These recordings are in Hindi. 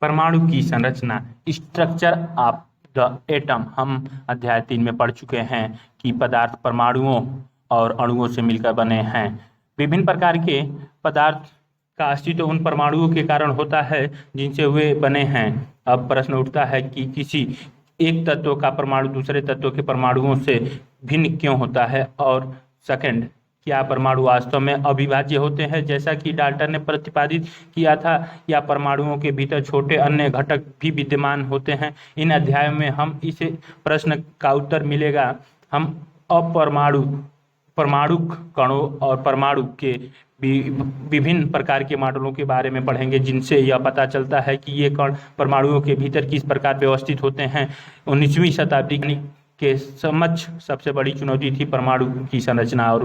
परमाणु की संरचना, स्ट्रक्चर ऑफ द एटम। हम अध्याय 3 में पढ़ चुके हैं कि पदार्थ परमाणुओं और अणुओं से मिलकर बने हैं। विभिन्न प्रकार के पदार्थ का अस्तित्व उन परमाणुओं के कारण होता है जिनसे वे बने हैं। अब प्रश्न उठता है कि किसी एक तत्व का परमाणु दूसरे तत्व के परमाणुओं से भिन्न क्यों होता है, और सेकंड, क्या परमाणु वास्तव में अविभाज्य होते हैं जैसा कि डाल्टन ने प्रतिपादित किया था, या परमाणुओं के भीतर छोटे अन्य घटक भी विद्यमान होते हैं। इन अध्यायों में हम इस प्रश्न का उत्तर मिलेगा। हम अपरमाणु परमाणु कणों और परमाणु के विभिन्न प्रकार के मॉडलों के बारे में पढ़ेंगे, जिनसे यह पता चलता है कि ये कण परमाणुओं के भीतर किस प्रकार व्यवस्थित होते हैं। 19वीं शताब्दी के समक्ष सबसे बड़ी चुनौती थी परमाणु की संरचना और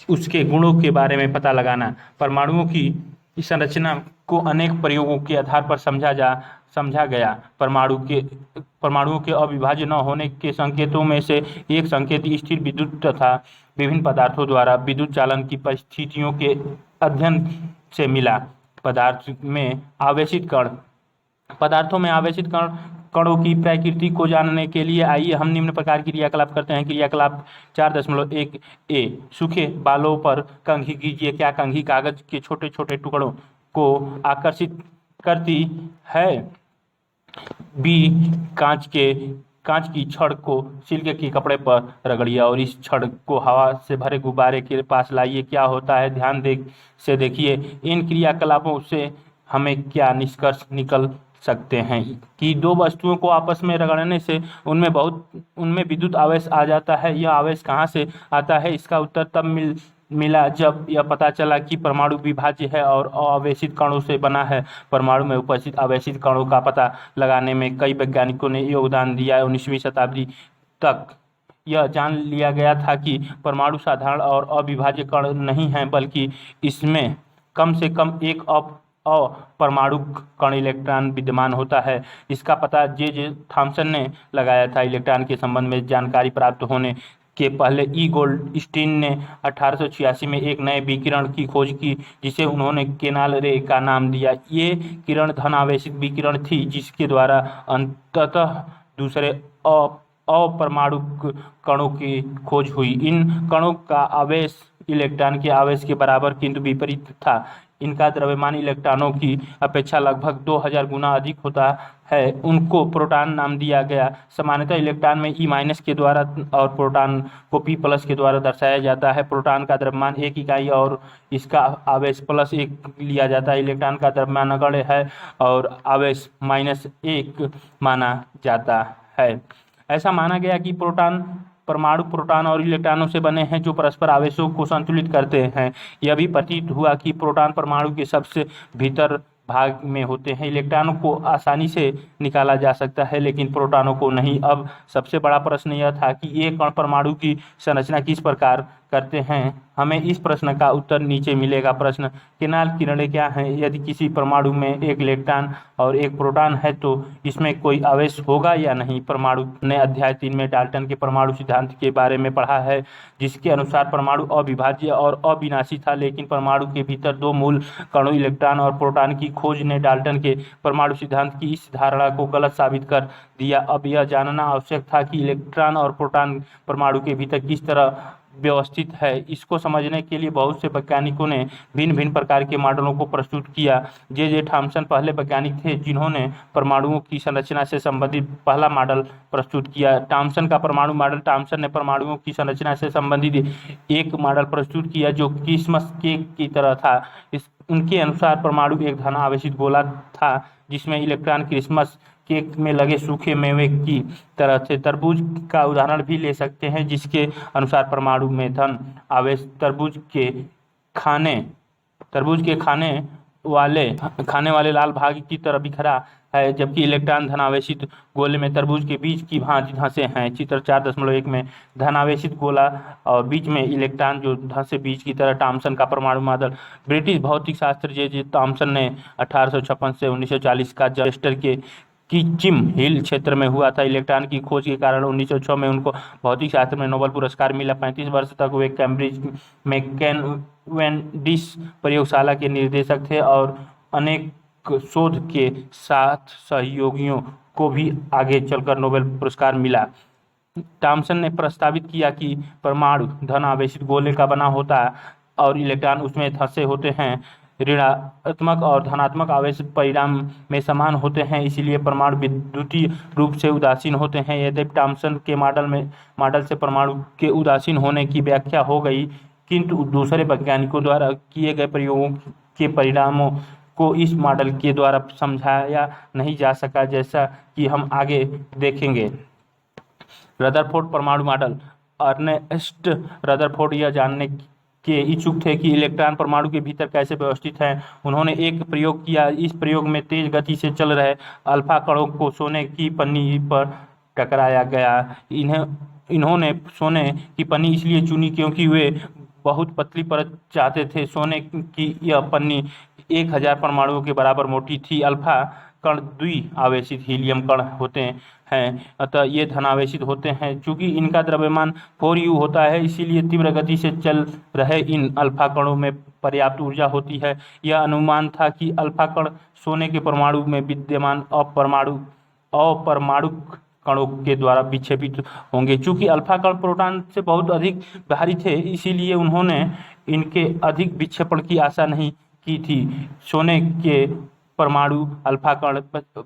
उसके गुणों के बारे में पता लगाना। परमाणुओं की संरचना को अनेक प्रयोगों के आधार पर समझा गया। परमाणुओं के अविभाज्य न होने के संकेतों में से एक संकेत स्थिर विद्युत तथा विभिन्न पदार्थों द्वारा विद्युत चालन की परिस्थितियों के अध्ययन से मिला। पदार्थों में आवेशित कणों की प्रकृति को जानने के लिए आइए हम निम्न प्रकार की क्रियाकलाप करते हैं। क्रियाकलाप 4.1 ए, सूखे बालों पर कंघी कीजिए। क्या कंघी कागज के छोटे छोटे टुकड़ों को आकर्षित करती है? बी, कांच की छड़ को सिल्क के कपड़े पर रगड़िए और इस छड़ को हवा से भरे गुब्बारे के पास लाइए। क्या होता है, ध्यान से देखिए। इन क्रियाकलापों से हमें क्या निष्कर्ष निकल सकते हैं कि दो वस्तुओं को आपस में रगड़ने से उनमें विद्युत आवेश आ जाता है। यह आवेश कहाँ से आता है? इसका उत्तर तब मिला जब यह पता चला कि परमाणु विभाज्य है और आवेशित कणों से बना है। परमाणु में उपस्थित आवेशित कणों का पता लगाने में कई वैज्ञानिकों ने योगदान दिया। 19वीं शताब्दी तक यह जान लिया गया था कि परमाणु साधारण और अविभाज्य कण नहीं है, बल्कि इसमें कम से कम एक अपरमाणु कण इलेक्ट्रॉन विद्यमान होता है। इसका पता जे थॉमसन ने लगाया था। इलेक्ट्रॉन के संबंध में जानकारी प्राप्त होने के पहले ई गोल्डस्टीन ने 1886 में एक नए विकिरण की खोज की, जिसे उन्होंने केनाल रे का नाम दिया। ये किरण धन आवेशित विकिरण थी, जिसके द्वारा अंततः दूसरे अपरमाणु कणों की खोज हुई। इन कणों का आवेश इलेक्ट्रॉन के आवेश के बराबर किंतु विपरीत था। इनका द्रव्यमान इलेक्ट्रॉनों की अपेक्षा लगभग 2000 गुना अधिक होता है। उनको प्रोटॉन नाम दिया गया। सामान्यतः इलेक्ट्रॉन में E- के द्वारा और प्रोटॉन को P+ के द्वारा दर्शाया जाता है। प्रोटॉन का द्रव्यमान 1 इकाई और इसका आवेश +1 लिया जाता है। इलेक्ट्रॉन का द्रव्यमान नगण्य है और आवेश -1 माना जाता है। ऐसा माना गया कि परमाणु प्रोटॉन और इलेक्ट्रॉनों से बने हैं जो परस्पर आवेशों को संतुलित करते हैं। यह भी प्रतीत हुआ कि प्रोटॉन परमाणु के सबसे भीतर भाग में होते हैं। इलेक्ट्रॉनों को आसानी से निकाला जा सकता है, लेकिन प्रोटॉनों को नहीं। अब सबसे बड़ा प्रश्न यह था कि ये कण परमाणु की संरचना किस प्रकार करते हैं। हमें इस प्रश्न का उत्तर नीचे मिलेगा। प्रश्न, केनाल किरणें क्या हैं? यदि किसी परमाणु में एक इलेक्ट्रॉन और एक प्रोटॉन है तो इसमें कोई आवेश होगा या नहीं? परमाणु ने अध्याय 3 में डाल्टन के परमाणु सिद्धांत के बारे में पढ़ा है, जिसके अनुसार परमाणु अविभाज्य और अविनाशी था। लेकिन परमाणु के भीतर दो मूल कणों इलेक्ट्रॉन और प्रोटॉन की खोज ने डाल्टन के परमाणु सिद्धांत की इस धारणा को गलत साबित कर दिया। अब यह जानना आवश्यक था कि इलेक्ट्रॉन और प्रोटॉन परमाणु के भीतर किस तरह व्यवस्थित है। इसको समझने के लिए बहुत से वैज्ञानिकों ने भिन्न भिन्न प्रकार के मॉडलों को प्रस्तुत किया। जे थॉमसन पहले वैज्ञानिक थे जिन्होंने परमाणुओं की संरचना से संबंधित पहला मॉडल प्रस्तुत किया। थॉमसन का परमाणु मॉडल। थॉमसन ने परमाणुओं की संरचना से संबंधित एक मॉडल प्रस्तुत किया जो क्रिसमस केक की तरह था। उनके अनुसार परमाणु एक धन आवेशित गोला था जिसमें इलेक्ट्रॉन क्रिसमस केक में लगे सूखे मेवे की तरह थे। तरबूज का उदाहरण भी ले सकते हैं, जिसके अनुसार परमाणु में धन आवेश तरबूज के खाने वाले लाल भाग की तरह बिखरा है, जबकि इलेक्ट्रॉन धनावेशित गोले में तरबूज के बीज की भांति धंसे हैं। चित्र 4.1 में धनावेशित गोला और बीच में इलेक्ट्रॉन जो धंसे बीज की तरह। थॉमसन का परमाणु मॉडल। ब्रिटिश भौतिक शास्त्री जे थॉमसन ने 1856 से 1940 का चेस्टर के किचिम हिल क्षेत्र में हुआ था। इलेक्ट्रॉन की खोज के कारण 1906 में उनको भौतिक शास्त्र में नोबेल पुरस्कार मिला। 35 वर्ष तक वे कैम्ब्रिज में कैवेंडिश प्रयोगशाला के निर्देशक थे और अनेक शोध के साथ सहयोगियों को भी आगे चलकर नोबेल पुरस्कार मिला। थॉमसन ने प्रस्तावित किया कि परमाणु धन आवेशित गोले का बना होता है और इलेक्ट्रॉन उसमें धंसे होते हैं। ऋणात्मक और धनात्मक आवेश परिणाम में समान होते हैं, इसलिए परमाणु विद्युतीय रूप से उदासीन होते हैं। यद्यपि थॉमसन के मॉडल से परमाणु के उदासीन होने की व्याख्या हो गई, किंतु दूसरे वैज्ञानिकों द्वारा किए गए प्रयोगों के परिणामों को इस मॉडल के द्वारा समझाया नहीं जा सका, जैसा कि हम आगे देखेंगे। रदरफोर्ड परमाणु मॉडल। अर्नेस्ट रदरफोर्ड यह जानने के इच्छुक थे कि इलेक्ट्रॉन परमाणु के भीतर कैसे व्यवस्थित हैं। उन्होंने एक प्रयोग किया। इस प्रयोग में तेज गति से चल रहे अल्फा कणों को सोने की पन्नी पर टकराया गया। इन्होंने सोने की पन्नी इसलिए चुनी क्योंकि वे बहुत पतली परत चाहते थे। सोने की यह पन्नी 1000 परमाणुओं के बराबर मोटी थी। अल्फा कण द्विआवेशित हीलियम कण होते हैं, अतः ये धनावेशित होते हैं। चूंकि इनका द्रव्यमान 4u होता है, इसीलिए तीव्र गति से चल रहे इन अल्फा कणों में पर्याप्त ऊर्जा होती है। यह अनुमान था कि अल्फा कण सोने के परमाणु में विद्यमान अपरमाणुक कणों के द्वारा विक्षेपित होंगे। चूंकि अल्फा कण प्रोटॉन से बहुत अधिक भारी थे, इसीलिए उन्होंने इनके अधिक विक्षेपण की आशा नहीं की थी। सोने के परमाणु अल्फा कण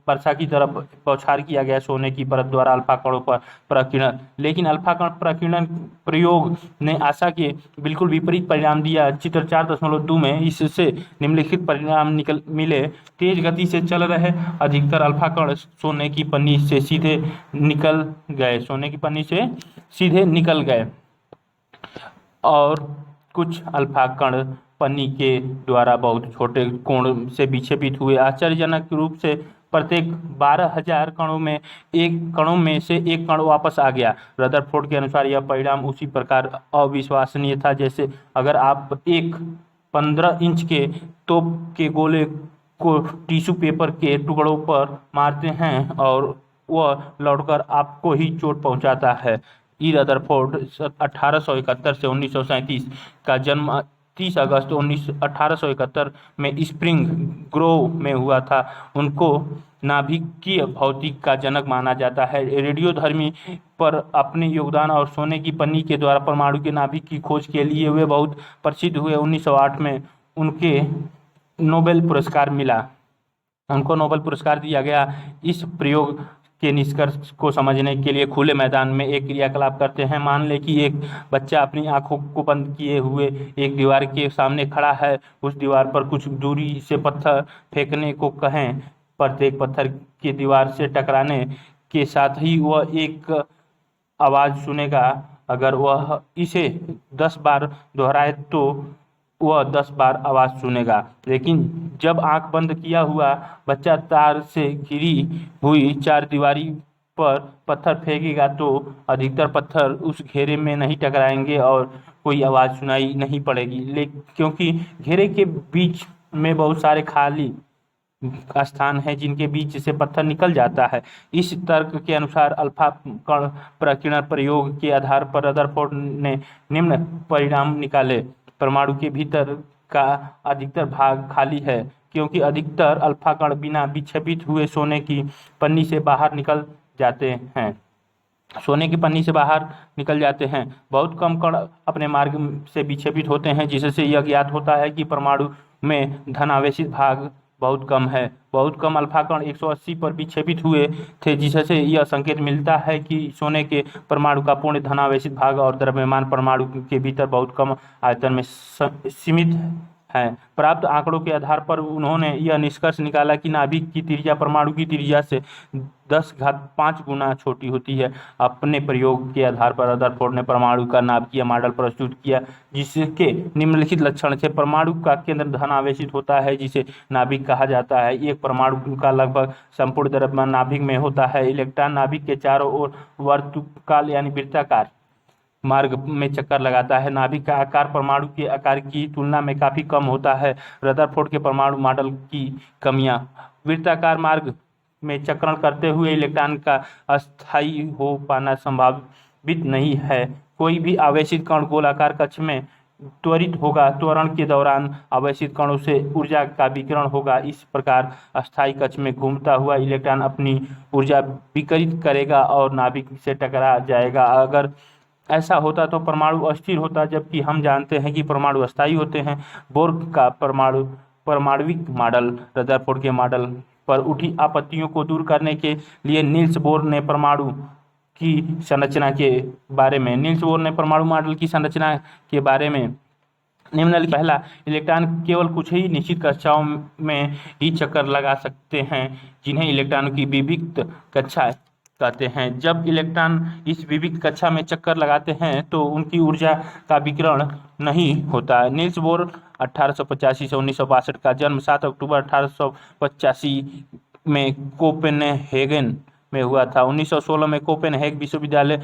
वर्षा की तरफ बौछार किया गया सोने की परत द्वारा अल्फा कणों पर प्रकीर्णन। लेकिन अल्फा कण प्रकीर्णन प्रयोग ने आशा के बिल्कुल विपरीत परिणाम दिया। चित्र 4.2 में इससे निम्नलिखित परिणाम मिले। तेज गति से चल रहे अधिकतर अल्फा कण सोने की पन्नी से सीधे निकल गए और कुछ अल्फा कण पन्नी के द्वारा बहुत छोटे कोण से विक्षेपित हुए। आश्चर्यजनक रूप से प्रत्येक 12,000 कणों में से एक कण वापस आ गया। रदरफोर्ड के अनुसार यह परिणाम उसी प्रकार अविश्वसनीय था जैसे अगर आप एक 15 इंच के तोप के गोले को टिश्यू पेपर के टुकड़ों पर मारते हैं और वह लौटकर आपको ही चोट पहुंचाता है। रदरफोर्ड 1871 से 1937 का जन्म 30 अगस्त 1871 में स्प्रिंग ग्रोव में हुआ था। उनको नाभिकीय भौतिकी का जनक माना जाता है। रेडियोधर्मी पर अपने योगदान और सोने की पन्नी के द्वारा परमाणु के नाभिक की खोज के लिए वे बहुत प्रसिद्ध हुए। 1908 में उनको नोबेल पुरस्कार दिया गया। इस प्रयोग के निष्कर्ष को समझने के लिए खुले मैदान में एक क्रियाकलाप करते हैं। मान लें कि एक बच्चा अपनी आंखों को बंद किए हुए एक दीवार के सामने खड़ा है। उस दीवार पर कुछ दूरी से पत्थर फेंकने को कहें। प्रत्येक पत्थर के दीवार से टकराने के साथ ही वह एक आवाज़ सुनेगा। अगर वह इसे 10 बार दोहराए तो वह 10 बार आवाज़ सुनेगा। लेकिन जब आंख बंद किया हुआ बच्चा तार से घिरी हुई चारदीवारी पर पत्थर फेंकेगा तो अधिकतर पत्थर उस घेरे में नहीं टकराएंगे और कोई आवाज़ सुनाई नहीं पड़ेगी, क्योंकि घेरे के बीच में बहुत सारे खाली स्थान है जिनके बीच से पत्थर निकल जाता है। इस तर्क के अनुसार अल्फा कण प्रकीर्णन प्रयोग के आधार पर रदरफोर्ड ने निम्न परिणाम निकाले। परमाणु के भीतर का अधिकतर भाग खाली है क्योंकि अधिकतर अल्फा कण बिना विक्षेपित हुए सोने की पन्नी से बाहर निकल जाते हैं। बहुत कम कण अपने मार्ग से विक्षेपित होते हैं, जिससे यह ज्ञात होता है कि परमाणु में धनावेशित भाग बहुत कम है। बहुत कम अल्फा कण 180 पर विक्षेपित हुए थे, जिससे यह संकेत मिलता है कि सोने के परमाणु का पूर्ण धनावेशित भाग और द्रव्यमान परमाणु के भीतर बहुत कम आयतन में सीमित है। प्राप्त आंकड़ों के आधार पर उन्होंने यह निष्कर्ष निकाला कि नाभिक की त्रिज्या परमाणु की त्रिज्या से 10⁵ गुना छोटी होती है। अपने प्रयोग के आधार पर रदरफोर्ड ने परमाणु का नाभिकीय मॉडल प्रस्तुत किया, जिसके निम्नलिखित लक्षण थे। परमाणु का केंद्र धनावेशित होता है, जिसे नाभिक कहा जाता है। एक परमाणु का लगभग संपूर्ण द्रव्यमान नाभिक में होता है। इलेक्ट्रॉन नाभिक के चारों ओर वर्तुकाल यानी वृत्ताकार मार्ग में चक्कर लगाता है। नाभिक का आकार परमाणु के आकार की तुलना में काफी कम होता है। रदरफोर्ड के परमाणु मॉडल की कमियां: वृत्ताकार मार्ग में चक्रण करते हुए इलेक्ट्रॉन का अस्थायी हो पाना संभावित नहीं है। कोई भी आवेशित कण गोलाकार कक्ष में त्वरित होगा, त्वरण के दौरान अवशेषित कणों से ऊर्जा का विकिरण होगा। इस प्रकार अस्थायी कक्ष में घूमता हुआ इलेक्ट्रॉन अपनी ऊर्जा विकिरित करेगा और नाभिक से टकरा जाएगा। अगर ऐसा होता तो परमाणु अस्थिर होता, जबकि हम जानते हैं कि परमाणु अस्थायी होते हैं। बोर का परमाणविक मॉडल रदरफोर्ड के मॉडल पर उठी आपत्तियों को दूर करने के लिए नील्स बोर ने परमाणु मॉडल की संरचना के बारे में निम्नलिखित। पहला, इलेक्ट्रॉन केवल कुछ ही निश्चित कक्षाओं में ही चक्कर लगा सकते हैं, जिन्हें इलेक्ट्रॉनों की विविक्त कक्षा कहते हैं। जब इलेक्ट्रॉन इस विविक्त कक्षा में चक्कर लगाते हैं तो उनकी ऊर्जा का विकिरण नहीं होता। नील्स बोर 1885 से 1962 का जन्म 7 अक्टूबर 1885 में कोपेनहेगन में हुआ था। 1916 में कोपेनहेग विश्वविद्यालय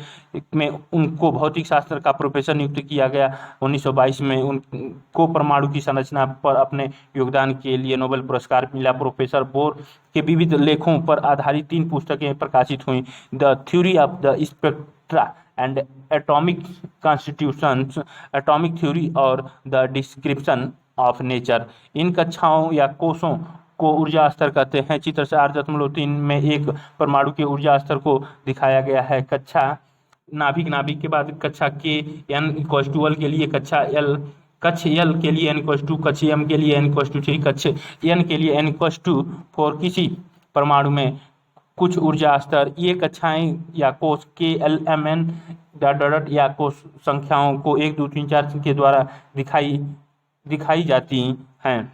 में उनको भौतिक शास्त्र का प्रोफेसर नियुक्त किया गया। 1922 में उनको परमाणु की संरचना पर अपने योगदान के लिए नोबेल पुरस्कार मिला। प्रोफेसर बोर के विविध लेखों पर आधारित 3 पुस्तकें प्रकाशित हुई, the theory of the spectra and atomic constitutions, atomic theory और द डिस्क्रिप्शन ऑफ नेचर। इन कक्षाओं या कोषों को ऊर्जा स्तर कहते हैं। चित्र 4.3 में एक परमाणु के ऊर्जा स्तर को दिखाया गया है। कक्षा नाभिक के बाद कक्षा के n=1 के लिए, कक्ष L के लिए n=2, कक्ष M के लिए n=3, कक्ष N के लिए n=4। किसी परमाणु में कुछ ऊर्जा स्तर, ये कक्षाएं या कोष के LMN या कोष संख्याओं को 1 2 3 4 के द्वारा दिखाई जाती हैं।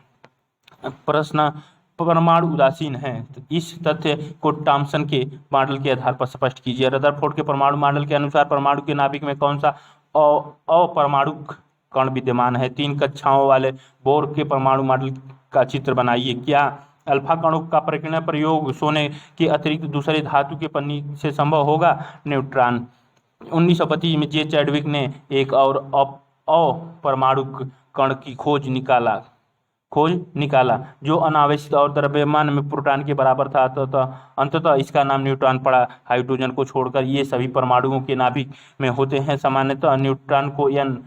प्रश्न, परमाणु उदासीन है, इस तथ्य को थॉम्सन के मॉडल के आधार पर स्पष्ट कीजिए। रदरफोर्ड के परमाणु मॉडल के अनुसार परमाणु के नाभिक में कौन सा अपरमाणुक कण विद्यमान है? 3 कक्षाओं वाले बोर के परमाणु मॉडल का चित्र बनाइए। क्या अल्फा कणों का परिकीर्ण प्रयोग सोने के अतिरिक्त दूसरे धातु के पन्नी से संभव होगा? न्यूट्रॉन। 1925 में जे चैडविक ने एक और अपरमाणुक कण की खोज निकाला जो अनावेशित और द्रव्यमान में प्रोटॉन के बराबर था। अंततः इसका नाम न्यूट्रॉन पड़ा। हाइड्रोजन को छोड़कर ये सभी परमाणुओं के नाभिक में होते हैं। सामान्यतः न्यूट्रॉन को n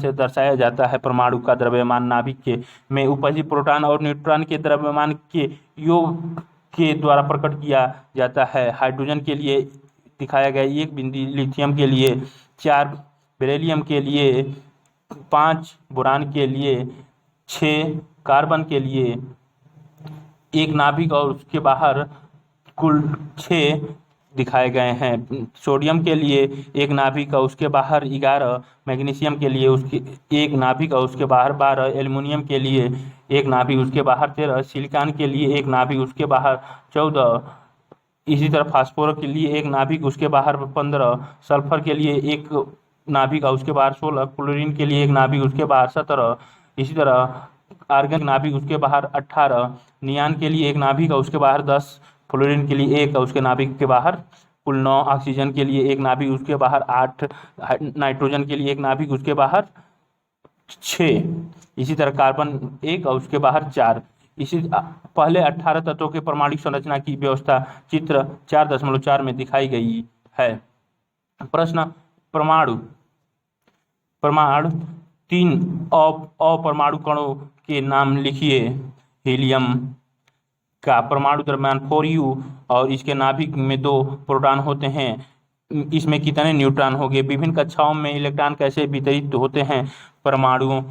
से दर्शाया जाता है। परमाणु का द्रव्यमान नाभिक में उपस्थित प्रोटॉन और न्यूट्रॉन के द्रव्यमान के योग के द्वारा प्रकट किया जाता है। हाइड्रोजन के लिए दिखाया गया 1 बिंदु, लिथियम के लिए 4, बेरिलियम के लिए 5, बोरान के लिए 6, कार्बन के लिए 1 नाभिक और उसके बाहर कुल 6 दिखाए गए हैं। सोडियम के लिए 1 नाभिक और उसके बाहर 11, मैग्नीशियम के लिए उसके 1 नाभिक और उसके बाहर 12, एल्युमिनियम के लिए 1 नाभिक उसके बाहर 13, सिलिकॉन के लिए 1 नाभिक उसके बाहर 14, इसी तरह फास्फोरस के लिए 1 नाभिक उसके बाहर 15, सल्फर के लिए 1 नाभिक और उसके बाहर 16, क्लोरीन के लिए 1 नाभिक उसके बाहर 17, इसी तरह आर्गन नाभिक उसके बाहर 18, नियान के लिए 1 नाभिक और उसके बाहर 10, फ्लोरीन के लिए 1 और उसके नाभिक के बाहर कुल 9, ऑक्सीजन के लिए 1 नाभिक उसके बाहर 8, नाइट्रोजन के लिए 1 नाभिक उसके बाहर 6, इसी तरह कार्बन 1 और उसके बाहर 4। इसी पहले 18 तत्वों के परमाणु संरचना की व्यवस्था चित्र 4.4 में दिखाई गई है। प्रश्न, परमाणु 3 अपरमाणु कणों के नाम लिखिए। हीलियम का परमाणु द्रव्यमान 4u और इसके नाभिक में 2 प्रोटॉन होते हैं। इसमें कितने न्यूट्रॉन होंगे? विभिन्न कक्षाओं में इलेक्ट्रॉन कैसे वितरित होते हैं? परमाणुओं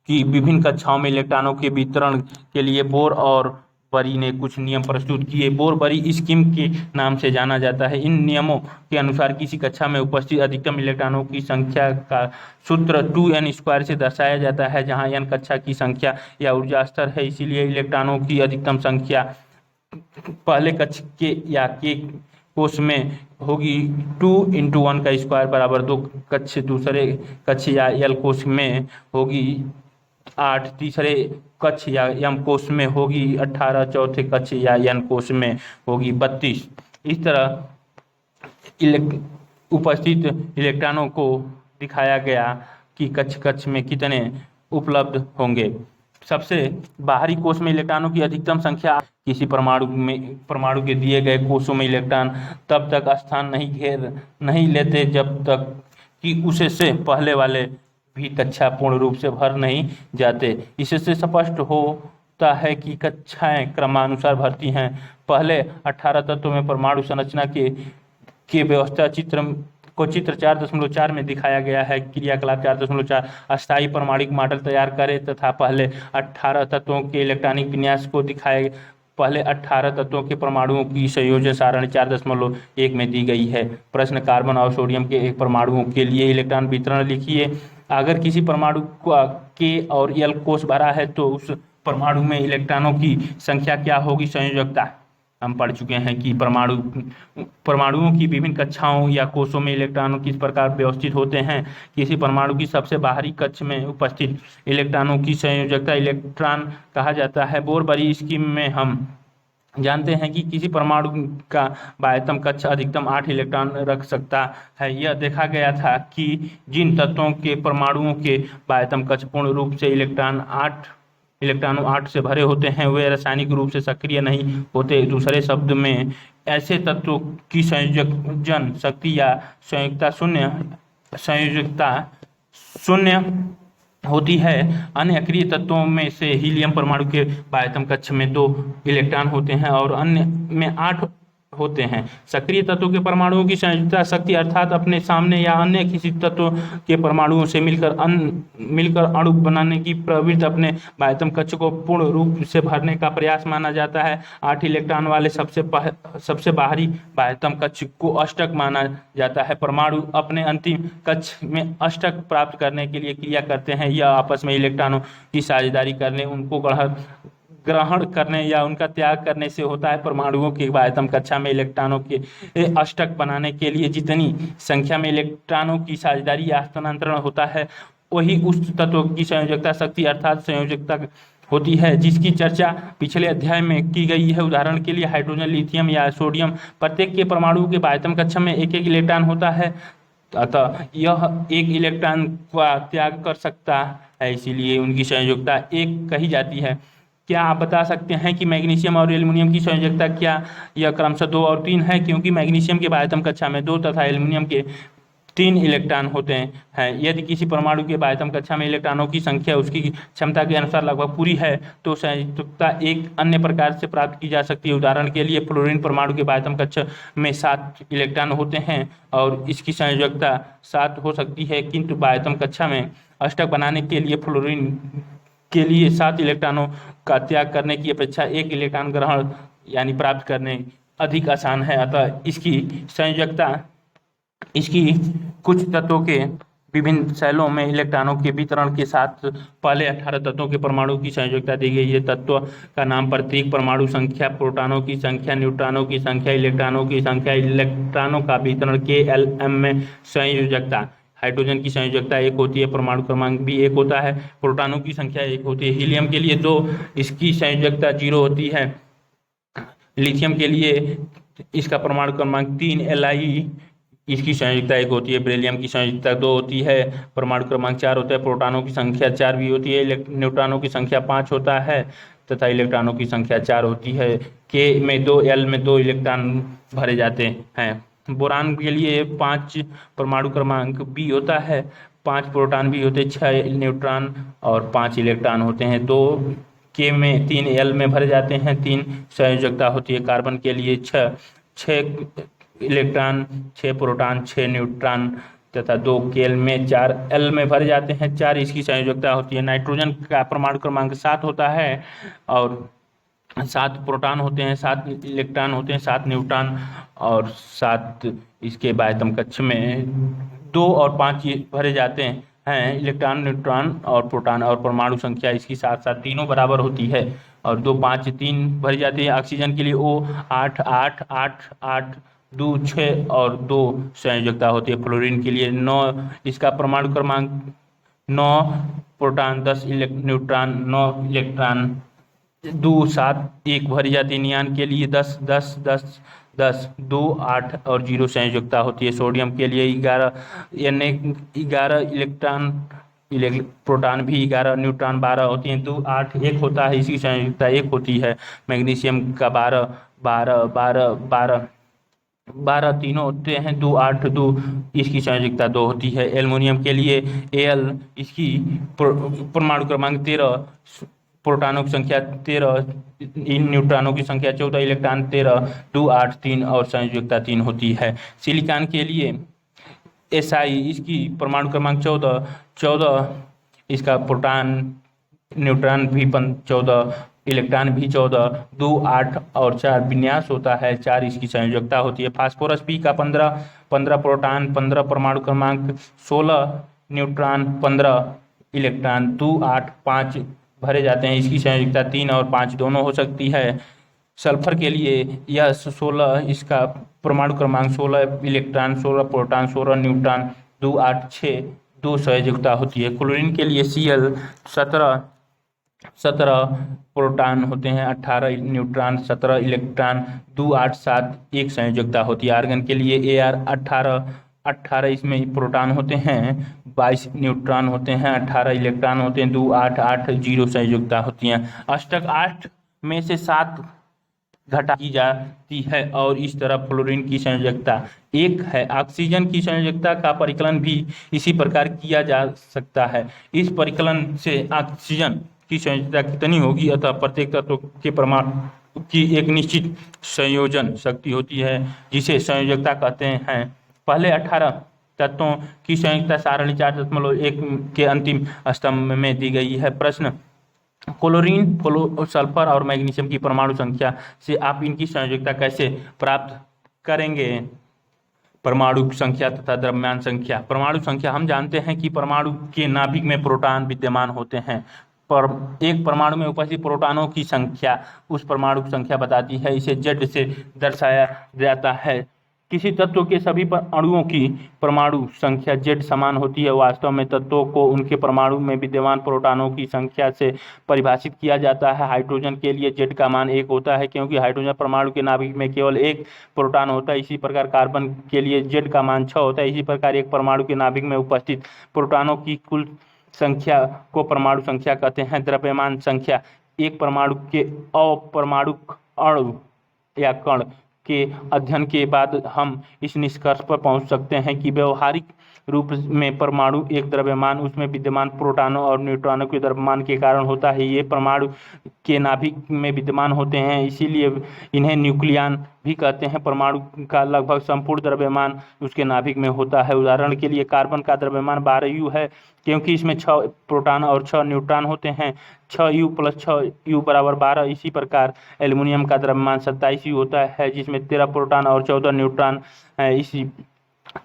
की विभिन्न कक्षाओं में इलेक्ट्रॉनों के वितरण के लिए बोर और बरी ने कुछ नियम प्रस्तुत किए। बोर बरी स्कीम के नाम से जाना जाता है। इन नियमों के अनुसार किसी कक्षा में उपस्थित अधिकतम इलेक्ट्रॉनों की संख्या का सूत्र 2n² से दर्शाया जाता है, जहां n कक्षा की संख्या या ऊर्जा स्तर है। इसीलिए इलेक्ट्रॉनों की अधिकतम संख्या पहले कक्ष के या के कोष में होगी 2 × 1 का स्क्वायर बराबर 2 कक्ष, दूसरे कक्ष या L कोष में होगी 8, तीसरे कक्ष या M कोष में होगी 18, चौथे कक्ष या N कोष में होगी 32। इस तरह उपस्थित इलेक्ट्रॉनों को दिखाया गया कि कक्ष में कितने उपलब्ध होंगे। सबसे बाहरी कोष में इलेक्ट्रॉनों की अधिकतम संख्या। किसी परमाणु के दिए गए कोषों में इलेक्ट्रॉन तब तक स्थान नहीं लेते जब तक कि उससे पहले वाले भी कक्षा पूर्ण रूप से भर नहीं जाते। इससे स्पष्ट होता है कि कक्षाएं क्रमानुसार भरती हैं। पहले 18 तत्वों में परमाणु संरचना के व्यवस्था चित्र 4.4 में दिखाया गया है। क्रियाकलाप 4.4 अस्थायी परमाणुक मॉडल तैयार करें तथा पहले 18 तत्वों के इलेक्ट्रॉनिक विन्यास को दिखाए। पहले 18 तत्वों के परमाणुओं की संयोजन सारणी 4.1 में दी गई है। प्रश्न, कार्बन और सोडियम के एक परमाणुओं के लिए इलेक्ट्रॉन वितरण लिखिए। अगर किसी परमाणु का K और L कोष भरा है तो उस परमाणु में इलेक्ट्रॉनों की संख्या क्या होगी? संयोजकता हम पढ़ चुके हैं कि परमाणुओं की विभिन्न कक्षाओं या कोषों में इलेक्ट्रॉनों किस प्रकार व्यवस्थित होते हैं। किसी परमाणु की सबसे बाहरी कक्ष में उपस्थित इलेक्ट्रॉनों की संयोजकता इलेक्ट्रॉन कहा जाता है। बोर-बरी स्कीम में हम जानते हैं कि किसी परमाणु का बाह्यतम कक्ष अधिकतम 8 इलेक्ट्रॉन रख सकता है। यह देखा गया था कि जिन तत्वों के परमाणुओं के बाह्यतम कक्ष पूर्ण रूप से इलेक्ट्रॉनों 8 से भरे होते हैं वे रासायनिक रूप से सक्रिय नहीं होते। दूसरे शब्द में ऐसे तत्वों की संयोजन शक्ति या संयोजकता शून्य होती है। अन्य अक्रिय तत्वों में से हीलियम परमाणु के बाह्यतम कक्ष में 2 इलेक्ट्रॉन होते हैं और अन्य में 8 होते हैं। सक्रिय तत्वों के परमाणुओं की संयोजकता शक्ति अर्थात अपने सामने या अन्य किसी तत्व के परमाणुओं से मिलकर अणु बनाने की प्रवृत्ति अपने बाह्यतम कक्ष को पूर्ण रूप से भरने का प्रयास माना जाता है। 8 इलेक्ट्रॉन वाले सबसे बाहरी बाह्यतम कक्ष को अष्टक माना जाता है। परमाणु अपने अंतिम कक्ष में अष्टक प्राप्त करने के लिए क्रिया करते हैं। यह आपस में इलेक्ट्रॉनों की साझेदारी करने, उनको ग्रहण करने या उनका त्याग करने से होता है। परमाणुओं के बाह्यतम कक्षा में इलेक्ट्रॉनों के अष्टक बनाने के लिए जितनी संख्या में इलेक्ट्रॉनों की साझेदारी या हस्तांतरण होता है वही उस तत्व की संयोजकता शक्ति अर्थात संयोजकता होती है, जिसकी चर्चा पिछले अध्याय में की गई है। उदाहरण के लिए हाइड्रोजन, लिथियम या सोडियम, प्रत्येक के परमाणु के बाह्यतम कक्षा में एक इलेक्ट्रॉन होता है, अतः यह एक इलेक्ट्रॉन का त्याग कर सकता है, इसीलिए उनकी संयोजकता 1 कही जाती है। क्या आप बता सकते हैं कि मैग्नीशियम और एल्युमिनियम की संयोजकता क्या? यह क्रमशः 2 और 3 है, क्योंकि मैग्नीशियम के बाह्यतम कक्षा में 2 तथा एल्युमिनियम के 3 इलेक्ट्रॉन होते हैं। यदि किसी परमाणु के बाह्यतम कक्षा में इलेक्ट्रॉनों की संख्या उसकी क्षमता के अनुसार लगभग पूरी है तो संयोजकता एक अन्य प्रकार से प्राप्त की जा सकती है। उदाहरण के लिए फ्लोरीन परमाणु के बाह्यतम कक्ष में 7 इलेक्ट्रॉन होते हैं और इसकी संयोजकता 7 हो सकती है, किंतु बाह्यतम कक्षा में अष्टक बनाने के लिए फ्लोरीन के लिए 7 इलेक्ट्रॉनों का त्याग करने की अपेक्षा 1 इलेक्ट्रॉन ग्रहण यानी प्राप्त करने अधिक आसान है। अतः इसकी संयोजकता कुछ तत्वों के विभिन्न शैलों में इलेक्ट्रॉनों के वितरण के साथ पहले 18 तत्वों के परमाणु की संयोजकता दी गई है। तत्व का नाम, प्रत्येक परमाणु संख्या, प्रोटॉनों की संख्या, न्यूट्रॉनों की संख्या, इलेक्ट्रॉनों की संख्या, इलेक्ट्रॉनों का वितरण के LM में संयोजकता। हाइड्रोजन की संयोजकता 1 होती है, परमाणु क्रमांक भी 1 होता है, प्रोटॉनों की संख्या 1 होती है। हीलियम के लिए 2, इसकी संयोजकता 0 होती है। लिथियम के लिए इसका परमाणु क्रमांक 3 Li, इसकी संयोजकता 1 होती है। बेरिलियम की संयोजकता 2 होती है, परमाणु क्रमांक 4 होता है, प्रोटॉनों की संख्या 4 भी होती है, न्यूट्रॉनों की संख्या 5 होता है तथा इलेक्ट्रॉनों की संख्या 4 होती है। K में 2, L में 2 इलेक्ट्रॉन भरे जाते हैं। बोरान के लिए 5 परमाणु क्रमांक B होता है, 5 प्रोटॉन भी होते हैं, 6 न्यूट्रॉन और 5 इलेक्ट्रॉन होते हैं। 2 K में 3 L में भरे जाते हैं, 3 संयोजकता होती है। कार्बन के लिए 6 इलेक्ट्रॉन, 6 प्रोटॉन, 6 न्यूट्रॉन तथा 2 K में 4 L में भरे जाते हैं, 4 इसकी संयोजकता होती है। नाइट्रोजन का परमाणु क्रमांक 7 होता है और 7 प्रोटॉन होते हैं, 7 इलेक्ट्रॉन होते हैं, 7 न्यूट्रॉन और 7 इसके बाह्यतम कक्ष में 2 और 5 भरे जाते हैं। इलेक्ट्रॉन, न्यूट्रॉन और प्रोटॉन और परमाणु संख्या इसकी 7 तीनों बराबर होती है और 2, 5, 3 भरी जाती है। ऑक्सीजन के लिए O 8, 8, 8, 8, 2, 6 और 2 संयोजकता होती है। फ्लोरीन के लिए 9, इसका परमाणु क्रमांक 9, प्रोटॉन 10 न्यूट्रॉन 9 इलेक्ट्रॉन 2, 7 1 भरी जाती है। नियान के लिए 10, 10, 10, 10, 2, 8 और 0 संयोजकता होती है। सोडियम के लिए 11 इलेक्ट्रॉन, प्रोटॉन भी 11, न्यूट्रॉन 12 होती हैं। 2, 8, 1 होता है, इसकी संयोजकता 1 होती है। मैग्नीशियम का 12, 12, 12, 12 12 तीनों होते हैं, 2 8 2 इसकी संयोजकता 2 होती है। एल्युमिनियम के लिए Al इसकी परमाणु क्रमांक 13, प्रोटॉनों की संख्या 13, इन न्यूट्रॉनों की संख्या 14, इलेक्ट्रॉन 13, 2 8 3 और संयोजकता 3 होती है। सिलिकॉन के लिए Si इसकी परमाणु क्रमांक 14, 14 इसका प्रोटॉन न्यूट्रॉन भी 14, इलेक्ट्रॉन भी 14, 2 8 और 4 विन्यास होता है, 4 इसकी संयोजकता होती है। फास्फोरस P का 15, 15 प्रोटॉन, 15 परमाणु क्रमांक, 16 न्यूट्रॉन, 15 इलेक्ट्रॉन, 2 8 5 भरे जाते हैं, इसकी संयोजकता 3 और 5 दोनों हो सकती है। सल्फर के लिए यह 16 इसका परमाणु क्रमांक, 16 इलेक्ट्रॉन, 16 प्रोटॉन, 16 न्यूट्रॉन, 2 8 6 2 संयोजकता होती है। क्लोरीन के लिए Cl 17 प्रोटॉन होते हैं, 18 न्यूट्रॉन, 17 इलेक्ट्रॉन, 2 8 7 एक संयोजकता होती है। आर्गन के लिए Ar 18 इसमें प्रोटॉन होते हैं, 22 न्यूट्रॉन होते हैं, 18 इलेक्ट्रॉन होते हैं, 2 8 8 0 संयोजकता होती हैं। अष्टक 8 में से 7 घटा की जाती है और इस तरह फ्लोरीन की संयोजकता 1 है। ऑक्सीजन की संयोजकता का परिकलन भी इसी प्रकार किया जा सकता है। इस परिकलन से ऑक्सीजन की संयोजकता कितनी होगी, अतः प्रत्येक तत्व के परमाणु की एक निश्चित संयोजन शक्ति होती है, जिसे संयोजकता कहते हैं। पहले 18 तत्वों की संयोजकता सारणी 4.1 के अंतिम स्तंभ में दी गई है। प्रश्न, क्लोरीन, सल्फर और मैग्नीशियम की परमाणु संख्या से आप इनकी संयोजकता कैसे प्राप्त करेंगे? परमाणु संख्या तथा द्रव्यमान संख्या। परमाणु संख्या, हम जानते हैं कि परमाणु के नाभिक में प्रोटॉन विद्यमान होते हैं, पर एक परमाणु में उपस्थित प्रोटॉनों की संख्या उस परमाणु की संख्या बताती है। इसे Z से दर्शाया जाता है। किसी तत्व के सभी अणुओं की परमाणु संख्या Z समान होती है। वास्तव में तत्वों को उनके परमाणु में विद्यमान प्रोटॉनों की संख्या से परिभाषित किया जाता है। हाइड्रोजन के लिए Z का मान 1 होता है, क्योंकि हाइड्रोजन परमाणु के नाभिक में केवल एक प्रोटॉन होता है। इसी प्रकार कार्बन के लिए Z का मान 6 होता है। इसी प्रकार एक परमाणु के नाभिक में उपस्थित प्रोटॉनों की कुल संख्या को परमाणु संख्या कहते हैं। द्रव्यमान संख्या, एक परमाणु के अपरमाणुक अणु या कण के अध्ययन के बाद हम इस निष्कर्ष पर पहुंच सकते हैं कि व्यवहारिक रूप में परमाणु एक द्रव्यमान उसमें विद्यमान प्रोटॉनों और न्यूट्रॉनों के द्रव्यमान के कारण होता है। ये परमाणु के नाभिक में विद्यमान होते हैं, इसीलिए इन्हें न्यूक्लियन भी कहते हैं। परमाणु का लगभग संपूर्ण द्रव्यमान उसके नाभिक में होता है। उदाहरण के लिए कार्बन का द्रव्यमान 12U है, क्योंकि इसमें 6 प्रोटॉन और 6 न्यूट्रॉन होते हैं। 6U + 6U = 12। इसी प्रकार एल्युमिनियम का द्रव्यमान 27U होता है, जिसमें 13 प्रोटॉन और 14 न्यूट्रॉन है। इसी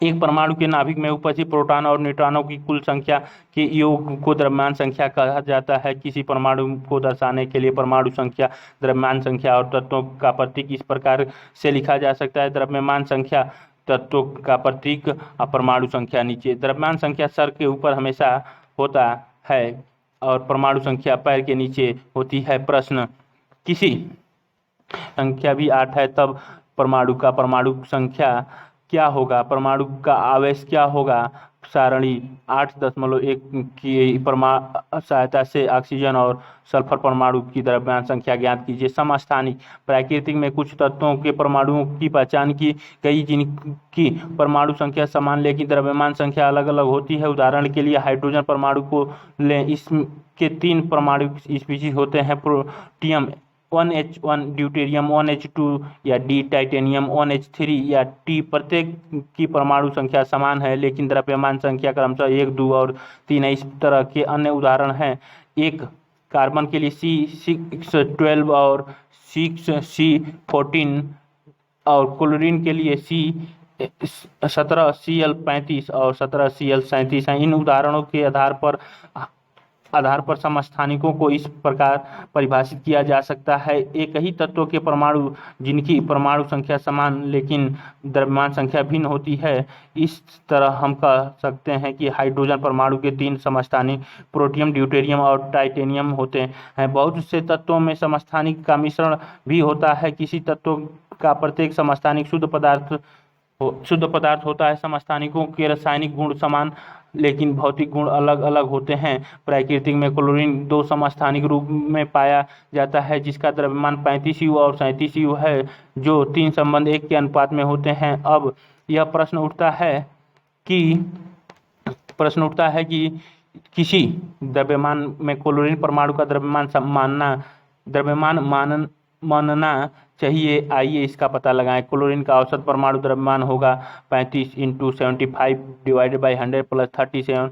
एक परमाणु के नाभिक में उपस्थित प्रोटॉन और न्यूट्रॉनों की कुल संख्या के योग को द्रव्यमान संख्या कहा जाता है। किसी परमाणु को दर्शाने के लिए परमाणु संख्या, द्रव्यमान संख्या और तत्वों का प्रतीक इस प्रकार से लिखा जा सकता है। द्रव्यमान संख्या, तत्वों का प्रतीक, परमाणु संख्या नीचे। द्रव्यमान संख्या सर के ऊपर हमेशा होता है और परमाणु संख्या पैर के नीचे होती है। प्रश्न, किसी संख्या भी 8 है तब परमाणु का परमाणु संख्या क्या होगा? परमाणु का आवेश क्या होगा? सारणी 8.1 की सहायता से ऑक्सीजन और सल्फर परमाणु की द्रव्यमान संख्या ज्ञात कीजिए। समस्थानिक, प्राकृतिक में कुछ तत्वों के परमाणुओं की पहचान की गई जिनकी परमाणु संख्या समान लेकिन द्रव्यमान संख्या अलग अलग होती है। उदाहरण के लिए हाइड्रोजन परमाणु को लें, इसके 3 परमाणु स्पीशीज होते हैं, प्रोटियम 1H1, ड्यूटेरियम 1H2 या D, टाइटेनियम 1H3 या T। प्रत्येक की परमाणु संख्या समान है, लेकिन द्रव्यमान संख्या क्रमशः 1 2 और 3 है। इस तरह के अन्य उदाहरण हैं। एक कार्बन के लिए C612 और 6C14 और क्लोरीन के लिए C17 Cl35 और 17 Cl37 हैं। इन उदाहरणों के आधार पर समस्थानिकों को इस प्रकार परिभाषित किया जा सकता है। एक ही तत्व के परमाणु जिनकी परमाणु संख्या समान लेकिन द्रव्यमान संख्या भिन्न होती है। इस तरह हम कह सकते हैं कि हाइड्रोजन परमाणु के 3 समस्थानिक प्रोटियम, ड्यूटेरियम और टाइटेनियम होते हैं। बहुत से तत्वों में समस्थानिक का मिश्रण भी होता है। किसी तत्व का प्रत्येक समस्थानिक शुद्ध पदार्थ शुद्ध पदार्थ होता है। समस्थानिकों के रासायनिक गुण समान लेकिन भौतिक गुण अलग अलग होते हैं। प्राकृतिक में क्लोरीन 2 समस्थानिक रूप में पाया जाता है जिसका द्रव्यमान 35 U और 37 U है, जो 3 संबंध 1 के अनुपात में होते हैं। अब यह प्रश्न उठता है कि किसी द्रव्यमान में क्लोरीन परमाणु का द्रव्यमान मानना चाहिए। आइए इसका पता लगाएं। क्लोरीन का औसत परमाणु द्रव्यमान होगा 35 × 75 divided by 100 plus 37 ×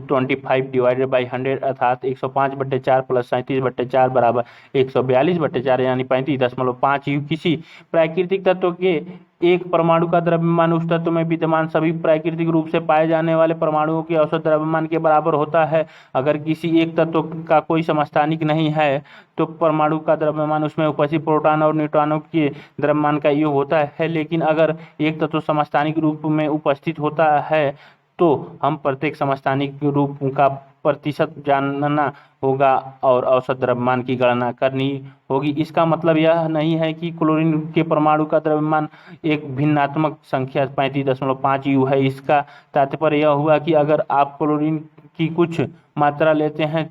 25 divided by 100 अर्थात 105/4 प्लस 37/4 बराबर 142/4 यानी 35.5 U। किसी प्राकृतिक तत्व के एक परमाणु का द्रव्यमान उस तत्व में विद्यमान सभी प्राकृतिक रूप से पाए जाने वाले परमाणुओं के औसत द्रव्यमान के बराबर होता है। अगर किसी एक तत्व का कोई समस्थानिक नहीं है तो परमाणु का द्रव्यमान उसमें उपस्थित प्रोटॉन और न्यूट्रॉनों के द्रव्यमान का योग होता है। लेकिन अगर एक तत्व समस्थानिक रूप में उपस्थित होता है तो हम प्रत्येक समस्थानिक रूप का प्रतिशत जानना होगा और औसत द्रव्यमान की गणना करनी होगी। इसका मतलब यह नहीं है कि क्लोरीन के परमाणु का द्रव्यमान एक भिन्नात्मक संख्या 35.5 U है। इसका तात्पर्य यह हुआ कि अगर आप क्लोरीन की कुछ मात्रा लेते हैं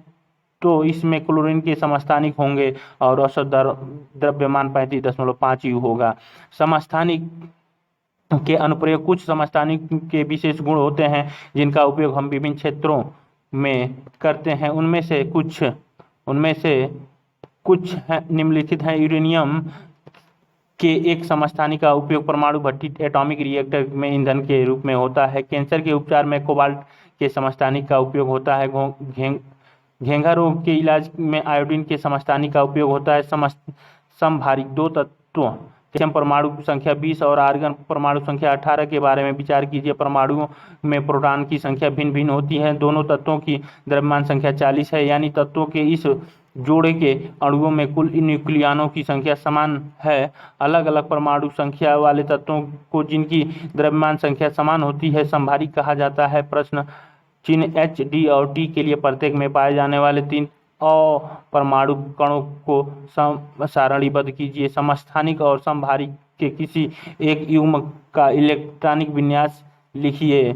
तो इसमें क्लोरीन के समस्थानिक होंगे और औसत द्रव्यमान 35.5 U होगा। समस्थानिक के अनुप्रयोग। कुछ समस्थानिक के विशेष गुण होते हैं जिनका उपयोग हम विभिन्न क्षेत्रों में करते हैं। उनमें से कुछ निम्नलिखित हैं। यूरेनियम के एक समस्थानिक का उपयोग परमाणु भट्टी एटॉमिक रिएक्टर में ईंधन के रूप में होता है। कैंसर के उपचार में कोबाल्ट के समस्थानिक का उपयोग होता है। घेंघा रोग के इलाज में आयोडीन के समस्थानिक का उपयोग होता है। समभारिक 2 तत्वों कैल्शियम परमाणु संख्या 20 और आर्गन परमाणु संख्या 18 के बारे में विचार कीजिए। परमाणुओं में प्रोटॉन की संख्या भिन्न भिन्न होती है। दोनों तत्वों की द्रव्यमान संख्या 40 है, यानी तत्वों के इस जोड़े के अणुओं में कुल न्यूक्लियनों की संख्या समान है। अलग अलग परमाणु संख्या वाले तत्वों को जिनकी द्रव्यमान संख्या समान होती है समभारिक कहा जाता है। प्रश्न चिन्ह H, D और T के लिए प्रत्येक में पाए जाने वाले 3 परमाणु कणों को सारणीबद्ध कीजिए। समस्थानिक और समभारिक के किसी एक युग्म का इलेक्ट्रॉनिक विन्यास लिखिए।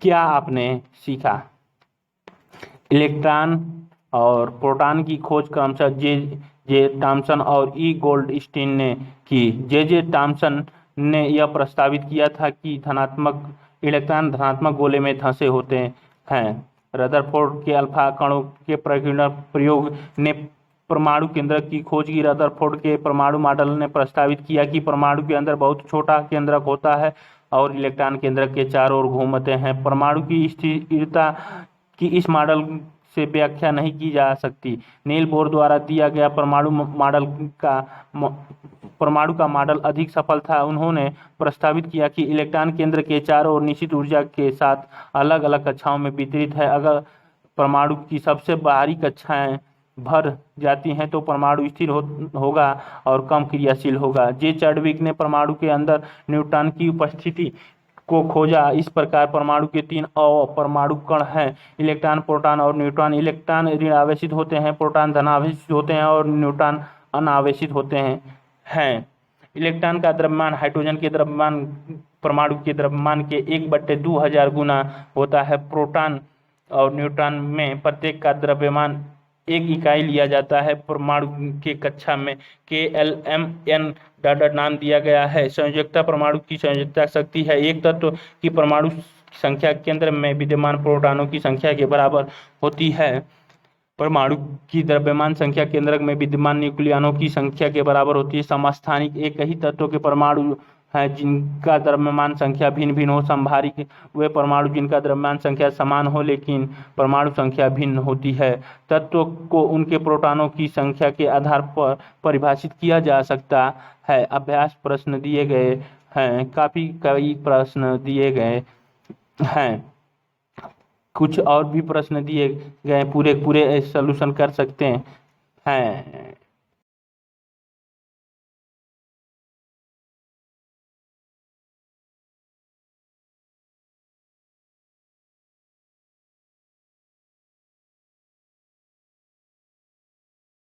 क्या आपने सीखा? इलेक्ट्रॉन और प्रोटॉन की खोज क्रमशः जे थॉम्सन और E गोल्डस्टीन ने की। जे थॉम्सन ने यह प्रस्तावित किया था कि इलेक्ट्रॉन धनात्मक गोले में धंसे होते हैं। रदरफोर्ड के अल्फा कणों के प्रकीर्णन प्रयोग ने परमाणु केंद्रक की खोज की। रदरफोर्ड के परमाणु मॉडल ने प्रस्तावित किया कि परमाणु के अंदर बहुत छोटा केंद्रक होता है और इलेक्ट्रॉन केंद्रक के चारों ओर घूमते हैं। परमाणु की स्थिरता की इस मॉडल से व्याख्या नहीं की जा सकती। नील बोर द्वारा दिया गया परमाणु का मॉडल अधिक सफल था। उन्होंने प्रस्तावित किया कि इलेक्ट्रॉन केंद्र के चारों ओर निश्चित ऊर्जा के साथ अलग अलग कक्षाओं में वितरित है। अगर परमाणु की सबसे बाहरी कक्षाएं भर जाती हैं तो परमाणु स्थिर होगा और कम क्रियाशील होगा। जे चाडविक ने परमाणु के अंदर न्यूट्रॉन की उपस्थिति को खोजा। इस प्रकार परमाणु के 3 अपरमाणु कण हैं, इलेक्ट्रॉन, प्रोटॉन और न्यूट्रॉन। इलेक्ट्रॉन ऋण आवेशित होते हैं, प्रोटॉन धनावेशित होते हैं और न्यूट्रॉन अनावेशित होते हैं। इलेक्ट्रॉन का द्रव्यमान हाइड्रोजन के द्रव्यमान परमाणु के द्रव्यमान के 1/2000 गुना होता है। प्रोटॉन और न्यूट्रॉन में प्रत्येक का द्रव्यमान 1 इकाई लिया जाता है। परमाणु के कक्षा में KLMN नाम दिया गया है। संयोजकता परमाणु की संयोजकता शक्ति है। एक तत्व की परमाणु संख्या केंद्र में विद्यमान प्रोटॉनों की संख्या के बराबर होती है। परमाणु की द्रव्यमान संख्या केंद्रक में विद्यमान न्यूक्लियनों की संख्या के बराबर होती है। समस्थानिक एक ही तत्व के परमाणु हैं जिनका द्रव्यमान संख्या भिन्न भिन्न हो। समभारिक वे परमाणु जिनका द्रव्यमान संख्या समान हो लेकिन परमाणु संख्या भिन्न होती है। तत्व को उनके प्रोटॉनों की संख्या के आधार पर परिभाषित किया जा सकता है। अभ्यास प्रश्न दिए गए हैं, कई प्रश्न दिए गए हैं, कुछ और भी प्रश्न दिए गए, पूरे सॉल्यूशन कर सकते हैं।